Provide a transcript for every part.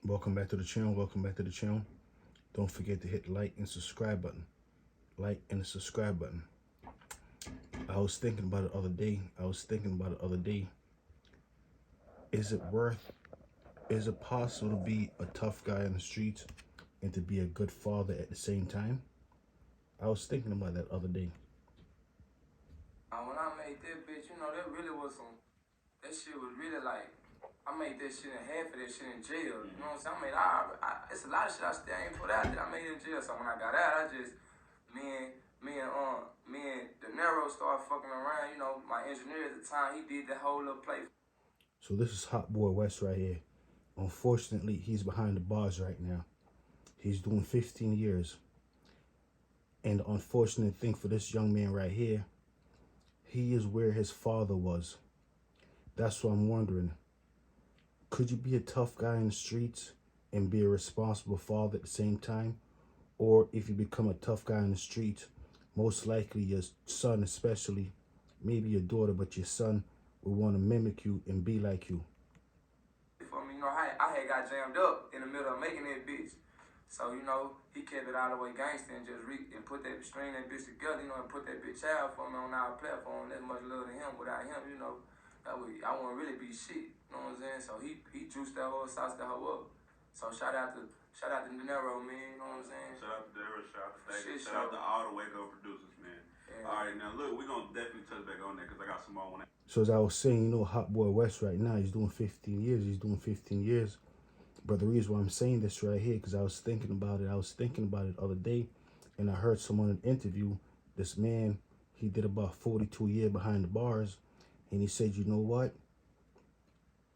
Welcome back to the channel. Welcome back to the channel. Don't forget to hit the like and subscribe button. Like and the subscribe button. I was thinking about it the other day. Is it possible to be a tough guy on the streets and to be a good father at the same time? I was thinking about that the other day. When I made that bitch, that really was that shit was really like, I made that shit in half of that shit in jail. You know what I'm saying? It's a lot of shit I still ain't put out that I made in jail. So when I got out, me and De Niro started fucking around. My engineer at the time, he did the whole little play. So this is Hotboy West right here. Unfortunately, he's behind the bars right now. He's doing 15 years. And the unfortunate thing for this young man right here, he is where his father was. That's what I'm wondering. Could you be a tough guy in the streets and be a responsible father at the same time? Or if you become a tough guy in the streets, most likely your son especially, maybe your daughter, but your son will want to mimic you and be like you. For me, I had got jammed up in the middle of making that bitch. So, he kept it all the way gangster and just and put that string that bitch together, and put that bitch out for me on our platform. That much love to him. Without him, I wouldn't really be shit. You know what I'm saying? So he juiced that whole, sauced that whole up. So shout out to De Niro, man. You know what I'm saying? Shout out to De Niro, shout out to David, shout out to all the Waco producers, man. Yeah. All right, now look, we're gonna definitely touch back on that because I got some more on that. So as I was saying, Hotboy West right now, he's doing 15 years. But the reason why I'm saying this right here, because I was thinking about it the other day, and I heard someone in an interview, this man, he did about 42 years behind the bars, and he said, you know what?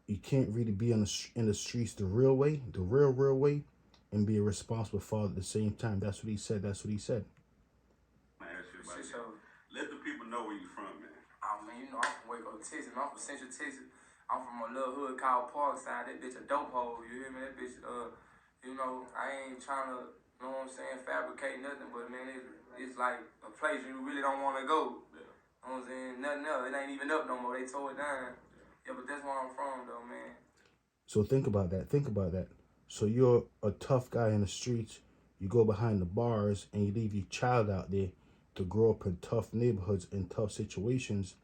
You can't really be in the streets the real way, the real way, and be a responsible father at the same time. That's what he said. I ask you about that. Let the people know where you from, man. Oh, man, I'm from Waco, Texas. I'm from Central Texas. I'm from a little hood called Parkside. That bitch a dope hole, you hear me? That bitch, I ain't trying to, fabricate nothing, but, man, it's like a place you really don't want to go. Yeah. You know what I'm saying? Nothing else. It ain't even up no more. They tore it down. Yeah, but that's where I'm from, though, man. So think about that. So you're a tough guy in the streets. You go behind the bars and you leave your child out there to grow up in tough neighborhoods and tough situations,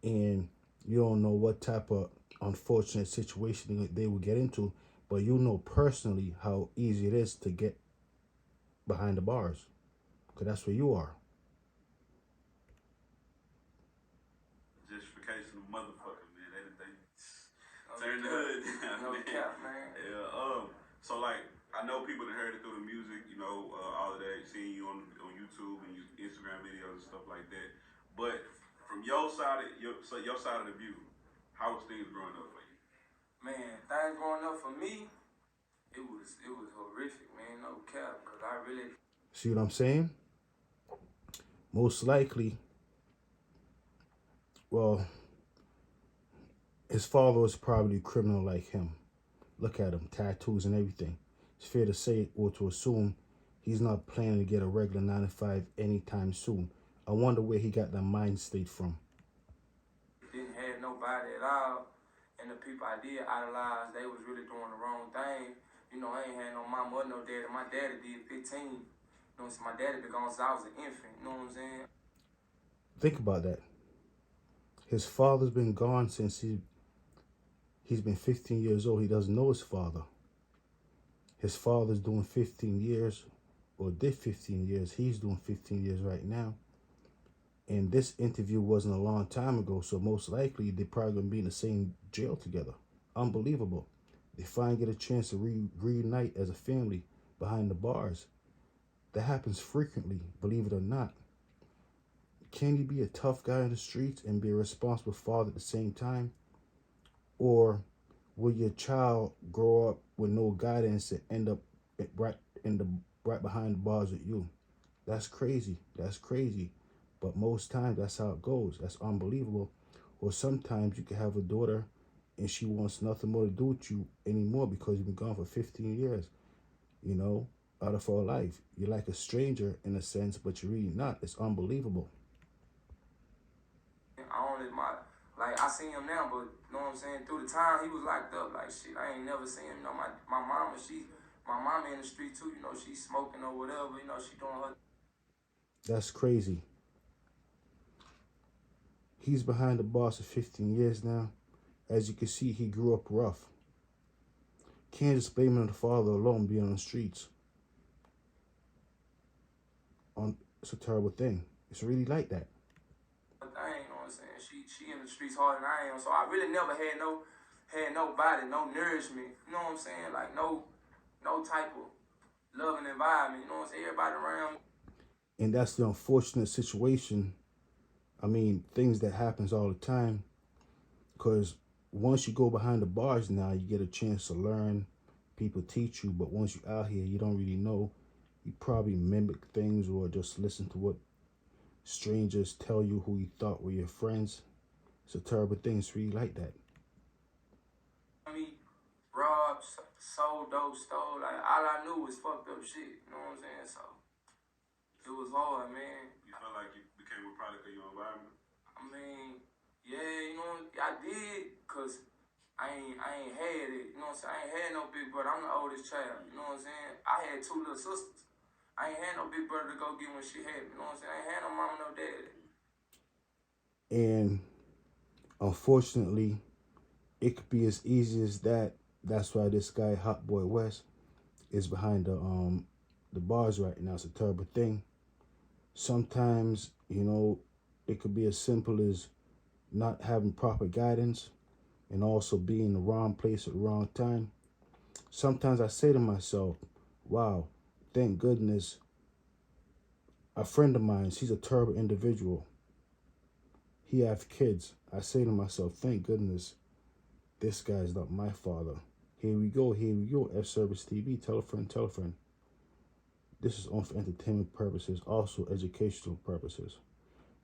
and you don't know what type of unfortunate situation they will get into, but you know personally how easy it is to get behind the bars, because that's where you are. Justification of motherfucker, man. They turn the hood down, no cap, man. Yeah. So like, I know people that heard it through the music, all of that, seeing you on YouTube and Instagram videos and stuff like that. But from your side of the view, how was things growing up for you? Man, things growing up for me, it was horrific, man. No cap, cause I really. See what I'm saying? Most likely, well, his father was probably a criminal like him. Look at him, tattoos and everything. It's fair to say or to assume he's not planning to get a regular 9 to 5 anytime soon. I wonder where he got that mind state from. Didn't have nobody at all, and the people I did idolize, they was really doing the wrong thing. I ain't had no mama or no daddy. My daddy did 15. So my daddy been gone since I was an infant. You know what I'm saying? Think about that. His father's been gone since he's been 15 years old. He doesn't know his father. His father's doing 15 years, or did 15 years. He's doing 15 years right now. And this interview wasn't a long time ago, so most likely they're probably going to be in the same jail together. Unbelievable. They finally get a chance to reunite as a family behind the bars. That happens frequently, believe it or not. Can you be a tough guy in the streets and be a responsible father at the same time? Or will your child grow up with no guidance and end up right behind the bars with you? That's crazy. But most times that's how it goes. That's unbelievable. Or sometimes you can have a daughter and she wants nothing more to do with you anymore because you've been gone for 15 years, out of her life. You're like a stranger in a sense, but you're really not. It's unbelievable. I only Like, I see him now, but, you know what I'm saying, through the time he was locked up, like, shit, I ain't never seen him. You know, my mama in the street, too. You know, she's smoking or whatever. You know, she doing her. That's crazy. He's behind the bars for 15 years now. As you can see, he grew up rough. Can't just blame him on the father alone being on the streets. It's a terrible thing. It's really like that. Thing, you know what I'm saying? She in the streets harder than I am. So I really never had nobody, no nourishment. You know what I'm saying? Like no type of loving environment. You know what I'm saying? Everybody around. And that's the unfortunate situation. I mean, things that happens all the time. Because once you go behind the bars now, you get a chance to learn. People teach you. But once you're out here, you don't really know. You probably mimic things or just listen to what strangers tell you who you thought were your friends. It's a terrible thing. It's really like that. I mean, robbed, sold dope, stole. Like, all I knew was fucked up shit. You know what I'm saying? So, it was hard, man. You felt like you became a product of your environment? I mean, yeah, you know, I did, because I ain't had it. You know what I'm saying? I ain't had no big brother. I'm the oldest child. You know what I'm saying? I had 2 little sisters. I ain't had no big brother to go get when she had me. You know what I'm saying? I ain't had no mama, no daddy. And unfortunately, it could be as easy as that. That's why this guy, Hotboy West, is behind the bars right now. It's a terrible thing. Sometimes, you know, it could be as simple as not having proper guidance and also being in the wrong place at the wrong time. Sometimes I say to myself, wow, thank goodness a friend of mine, she's a terrible individual. He have kids. I say to myself, thank goodness this guy's not my father. Here we go. F Service TV, tell a friend. This is on for entertainment purposes, also educational purposes.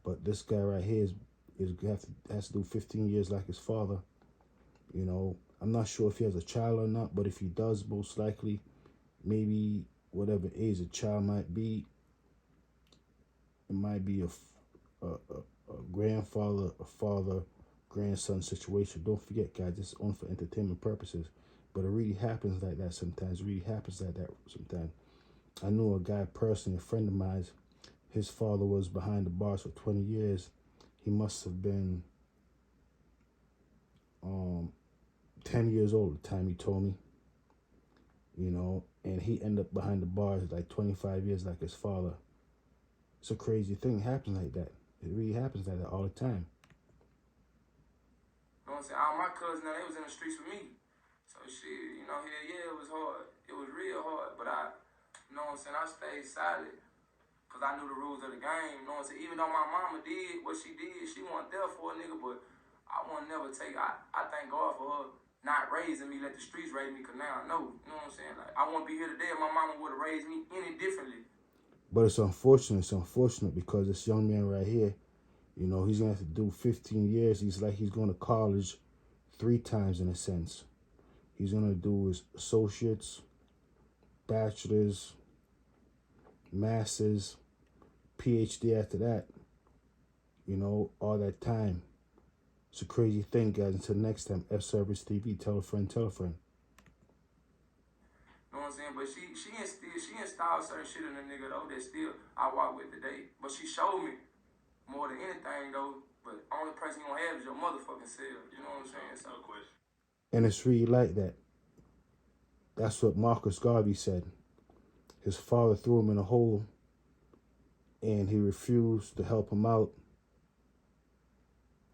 But this guy right here has to do 15 years like his father. You know, I'm not sure if he has a child or not, but if he does, most likely, maybe whatever age a child might be, it might be a grandfather, a father, grandson situation. Don't forget, guys, this is on for entertainment purposes. But it really happens like that sometimes. I knew a guy personally, a friend of mine, his father was behind the bars for 20 years. He must have been 10 years old at the time he told me. You know, and he ended up behind the bars like 25 years like his father. It's a crazy thing. It happens like that. It really happens like that all the time. You know what I'm saying? All my cousins, now, they was in the streets with me. So, shit, you know, hell yeah, it was hard. It was real hard. But you know what I'm saying, I stayed silent because I knew the rules of the game. You know what I'm saying? Even though my mama did what she did, she wasn't there for a nigga, but I won't never take, I thank God for her not raising me, let the streets raise me, because now I know. You know what I'm saying? Like, I wouldn't be here today if my mama would have raised me any differently. But it's unfortunate. Because this young man right here, you know, he's going to have to do 15 years. He's going to college 3 times in a sense. He's going to do his associates, bachelor's, master's, PhD after that. You know, all that time. It's a crazy thing, guys. Until next time, F Service TV, tell a friend. You know what I'm saying? But she installed certain shit in a nigga, though, that still I walk with today. But she showed me more than anything, though. But only person you gonna have is your motherfucking self. You know what I'm saying? So, No question. And it's really like that. That's what Marcus Garvey said. His father threw him in a hole and he refused to help him out.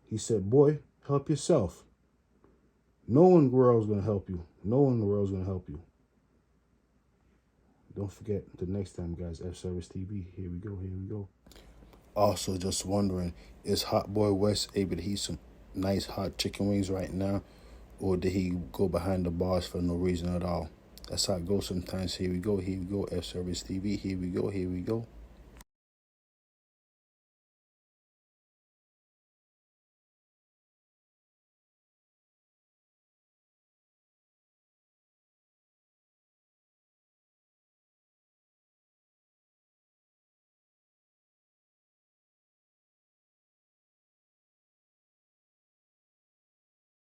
He said, boy, help yourself. No one in the world's going to help you. Don't forget, the next time, guys, F Service TV. Here we go. Also, just wondering, is Hotboy West able to eat some nice hot chicken wings right now? Or did he go behind the bars for no reason at all? That's how it goes sometimes. Here we go, F Service TV. Here we go.